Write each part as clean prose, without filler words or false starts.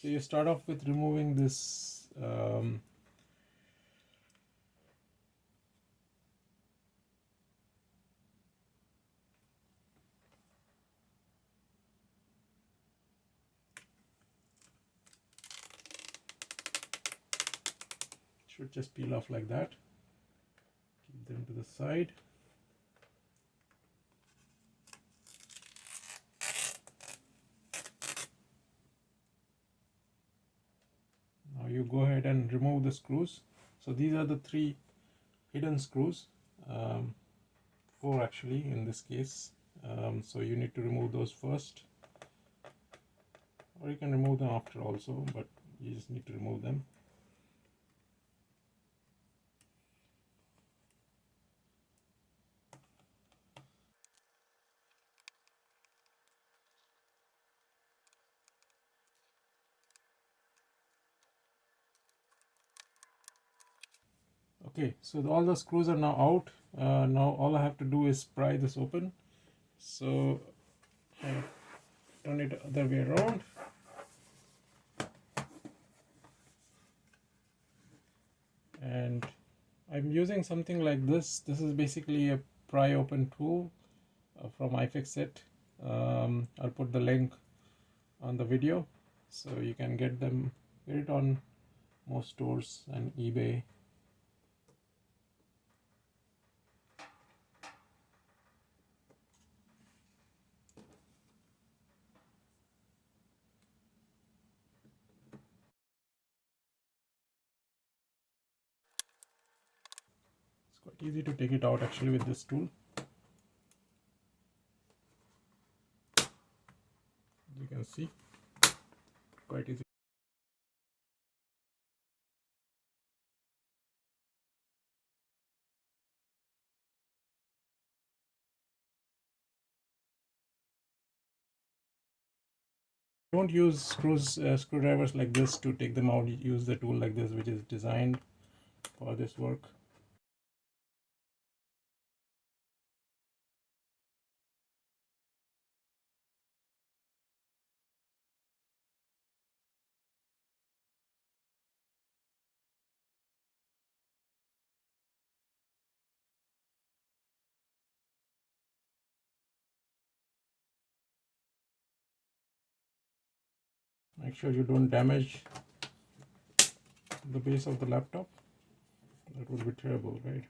So you start off with removing this should just peel off like that. Keep them to the side. Now you go ahead and remove the screws. So these are the 3 hidden screws, 4 actually in this case. So you need to remove those first, or you can remove them after also, but you just need to remove them. Okay, so all the screws are now out. Now all I have to do is pry this open. So I turn it the other way around. And I'm using something like this. This is basically a pry open tool from iFixit. I'll put the link on the video, so you can get it on most stores and eBay. It's quite easy to take it out actually with this tool. As you can see, quite easy. Don't use screwdrivers like this to take them out. Use the tool like this, which is designed for this work. Make sure you don't damage the base of the laptop. That would be terrible, right?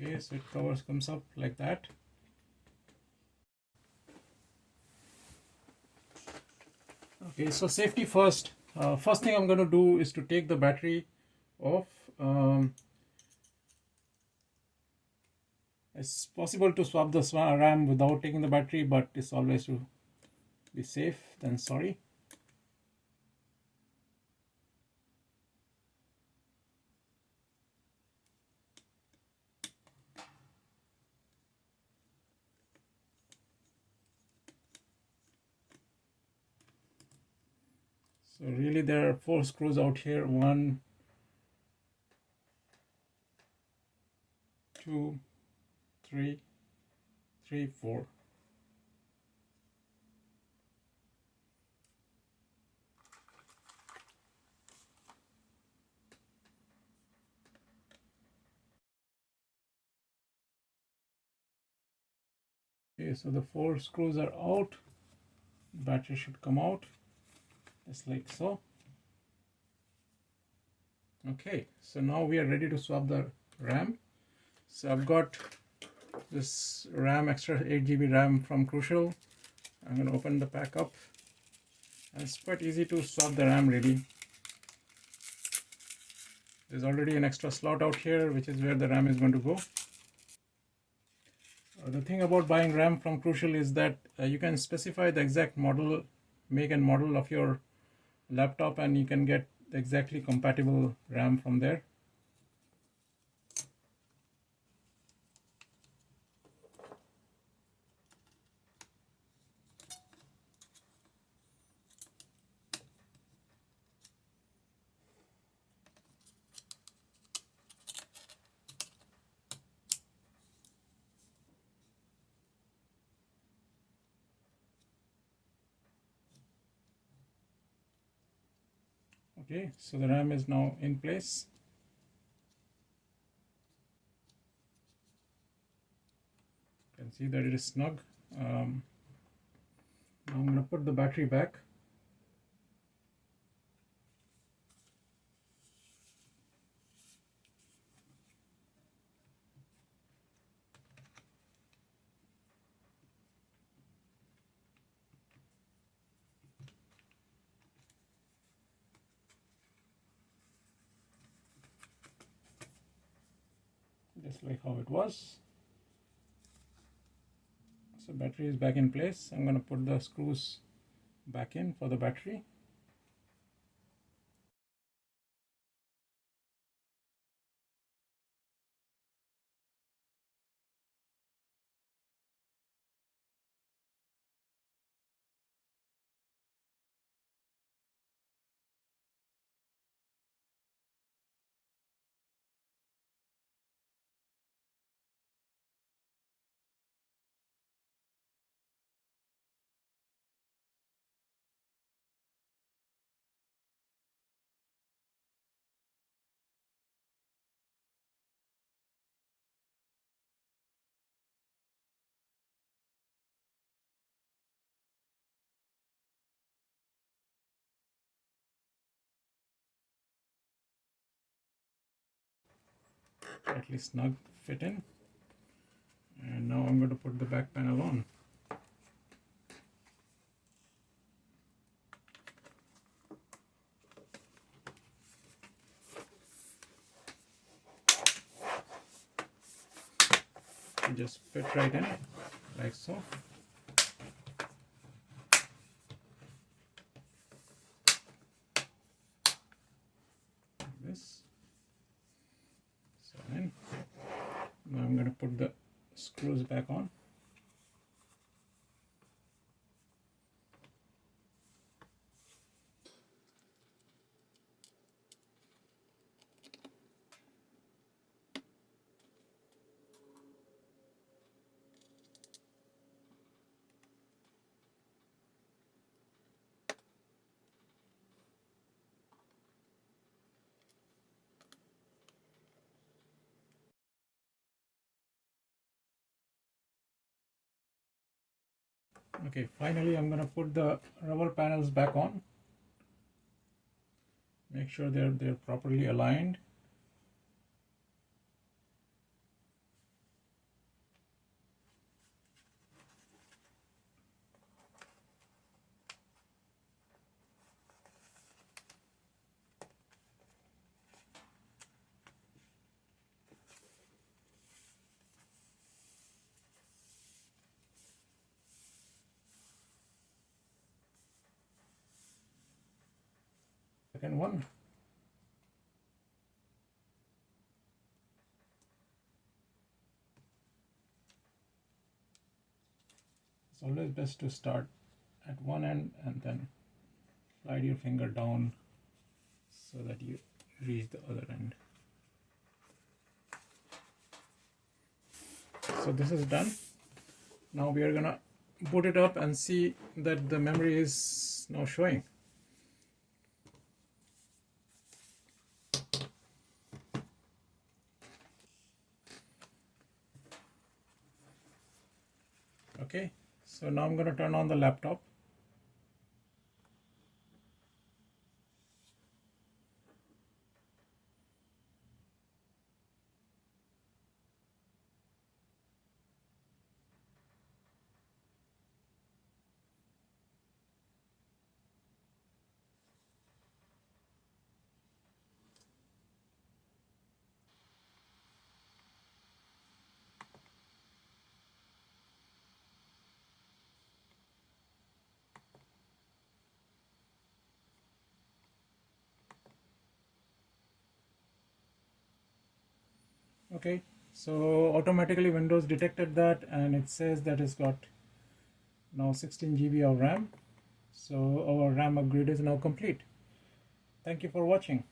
Okay, so it comes up like that. Okay, so safety first. First thing I'm going to do is to take the battery off. It's possible to swap the RAM without taking the battery, but it's always to be safe than sorry. So really there are 4 screws out here. 1, 2, 3, 4. Okay, so the 4 screws are out. Battery should come out just like so. Okay, so now we are ready to swap the RAM. So I've got this RAM, extra 8 GB RAM from Crucial. I'm going to open the pack up. And it's quite easy to swap the RAM really. There's already an extra slot out here, which is where the RAM is going to go. The thing about buying RAM from Crucial is that you can specify the exact model, make and model of your laptop, and you can get exactly compatible RAM from there. Okay, so the RAM is now in place. You can see that it is snug. Now I'm going to put the battery back. Just like how it was. So battery is back in place. I'm going to put the screws back in for the battery. Slightly snug fit in. And now I'm going to put the back panel on. And just fit right in, like so. Like this. So then, now I'm going to put the screws back on. Okay, finally I'm going to put the rubber panels back on. Make sure they're properly aligned. Second one. It's always best to start at one end and then slide your finger down so that you reach the other end. So this is done. Now we are gonna boot it up and see that the memory is now showing. Okay, so now I'm going to turn on the laptop. Okay, so automatically Windows detected that, and it says that it's got now 16 GB of RAM. So our RAM upgrade is now complete. Thank you for watching.